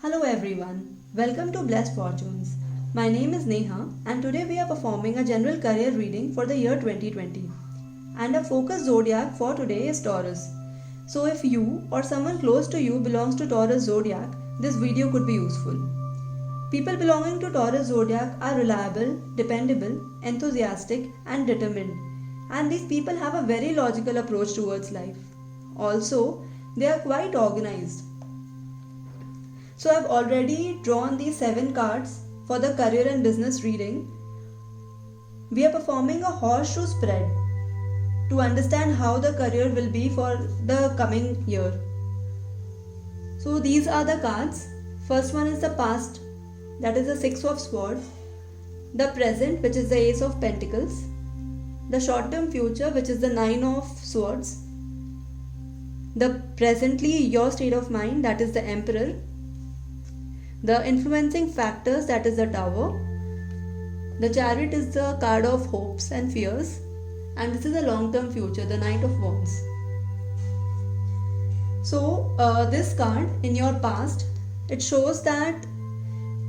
Hello everyone, welcome to Blessed Fortunes. My name is Neha and today we are performing a general career reading for the year 2020. And our focus zodiac for today is Taurus. So if you or someone close to you belongs to Taurus zodiac, this video could be useful. People belonging to Taurus zodiac are reliable, dependable, enthusiastic and determined. And these people have a very logical approach towards life. Also, they are quite organized. So I've already drawn these 7 cards for the career and business reading. We are performing a horseshoe spread to understand how the career will be for the coming year. So these are the cards. First one is the past, that is the 6 of swords. The present, which is the ace of pentacles. The short term future, which is the 9 of swords. The presently your state of mind, that is the emperor. The influencing factors, that is the tower. The chariot is the card of hopes and fears. And this is the long-term future, the knight of wands. So this card in your past, it shows that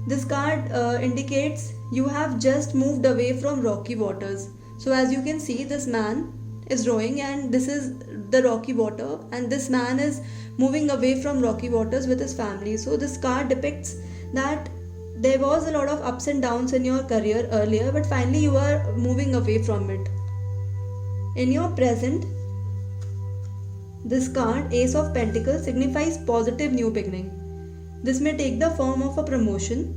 this card indicates you have just moved away from rocky waters. So as you can see, this man is rowing and this is the rocky water, and this man is moving away from rocky waters with his family. So this card depicts that there was a lot of ups and downs in your career earlier, but finally you are moving away from it. In your present, this card, Ace of Pentacles, signifies positive new beginning. This may take the form of a promotion,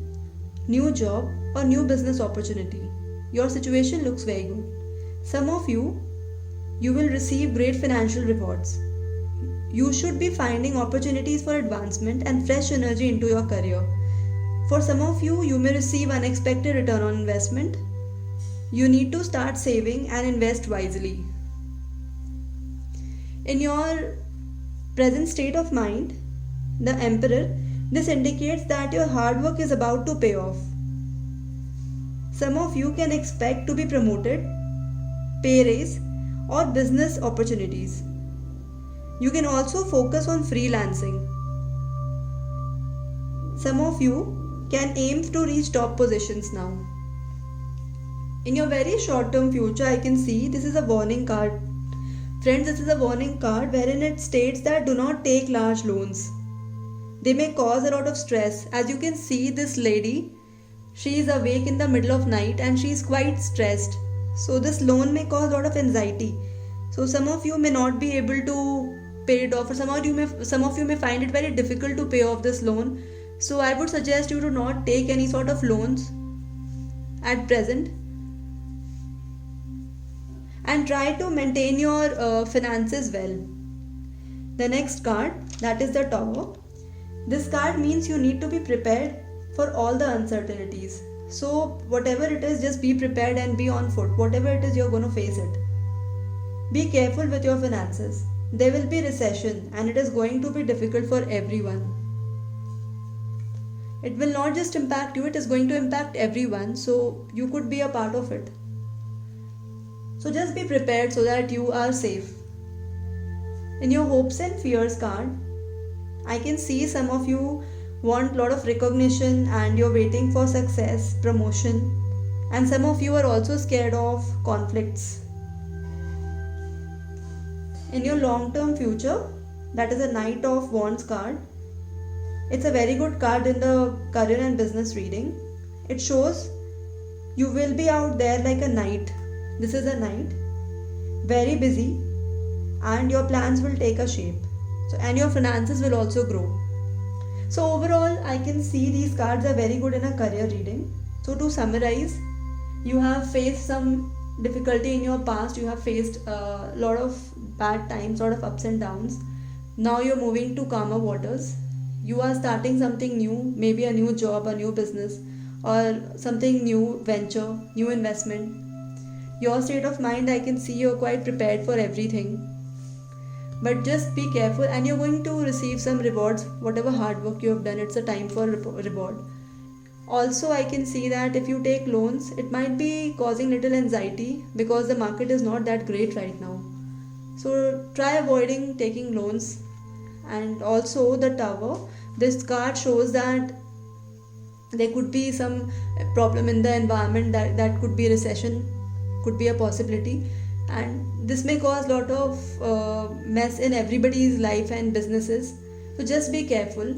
new job or new business opportunity. Your situation looks very good. Some of you will receive great financial rewards. You should be finding opportunities for advancement and fresh energy into your career. For some of you, you may receive unexpected return on investment. You need to start saving and invest wisely. In your present state of mind, the Emperor, this indicates that your hard work is about to pay off. Some of you can expect to be promoted, pay raise, or business opportunities. You can also focus on freelancing. Some of you can aim to reach top positions now. In your very short-term future, I can see this is a warning card. Friends, this is a warning card wherein it states that do not take large loans. They may cause a lot of stress. As you can see, this lady, she is awake in the middle of night and she is quite stressed. So this loan may cause a lot of anxiety. So some of you may not be able to pay it off, or some of you may find it very difficult to pay off this loan. So I would suggest you to not take any sort of loans at present and try to maintain your finances well. The next card, that is the Tower. This card means you need to be prepared for all the uncertainties. So whatever it is, just be prepared and be on foot. Whatever it is, you're going to face it. Be careful with your finances. There will be recession and it is going to be difficult for everyone. It will not just impact you, it is going to impact everyone. So you could be a part of it. So just be prepared so that you are safe. In your hopes and fears card, I can see some of you want a lot of recognition and you're waiting for success, promotion, and some of you are also scared of conflicts. In your long-term future, that is a Knight of Wands card. It's a very good card in the career and business reading. It shows you will be out there like a knight. This is a knight, very busy, and your plans will take a shape. So, and your finances will also grow. So overall, I can see these cards are very good in a career reading. So to summarize, you have faced some difficulty in your past. You have faced a lot of bad times, lot of ups and downs. Now you're moving to calmer waters. You are starting something new, maybe a new job, a new business, or something new venture, new investment. Your state of mind, I can see you're quite prepared for everything. But just be careful and you're going to receive some rewards. Whatever hard work you have done, it's a time for reward. Also, I can see that if you take loans, it might be causing little anxiety because the market is not that great right now. So try avoiding taking loans And also the Tower. This card shows that there could be some problem in the environment, that could be recession, could be a possibility, and this may cause lot of mess in everybody's life and businesses. So just be careful.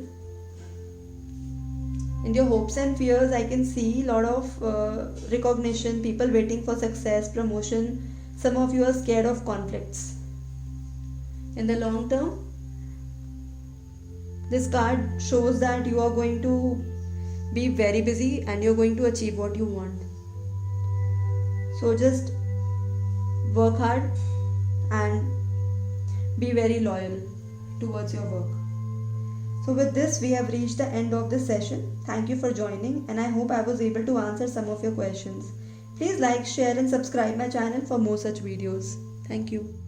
In your hopes and fears, I can see lot of recognition, people waiting for success, promotion. Some of you are scared of conflicts. In the long term, this card shows that you are going to be very busy and you're going to achieve what you want. So just work hard and be very loyal towards your work. So with this, we have reached the end of this session. Thank you for joining, and I hope I was able to answer some of your questions. Please like, share and subscribe my channel for more such videos. Thank you.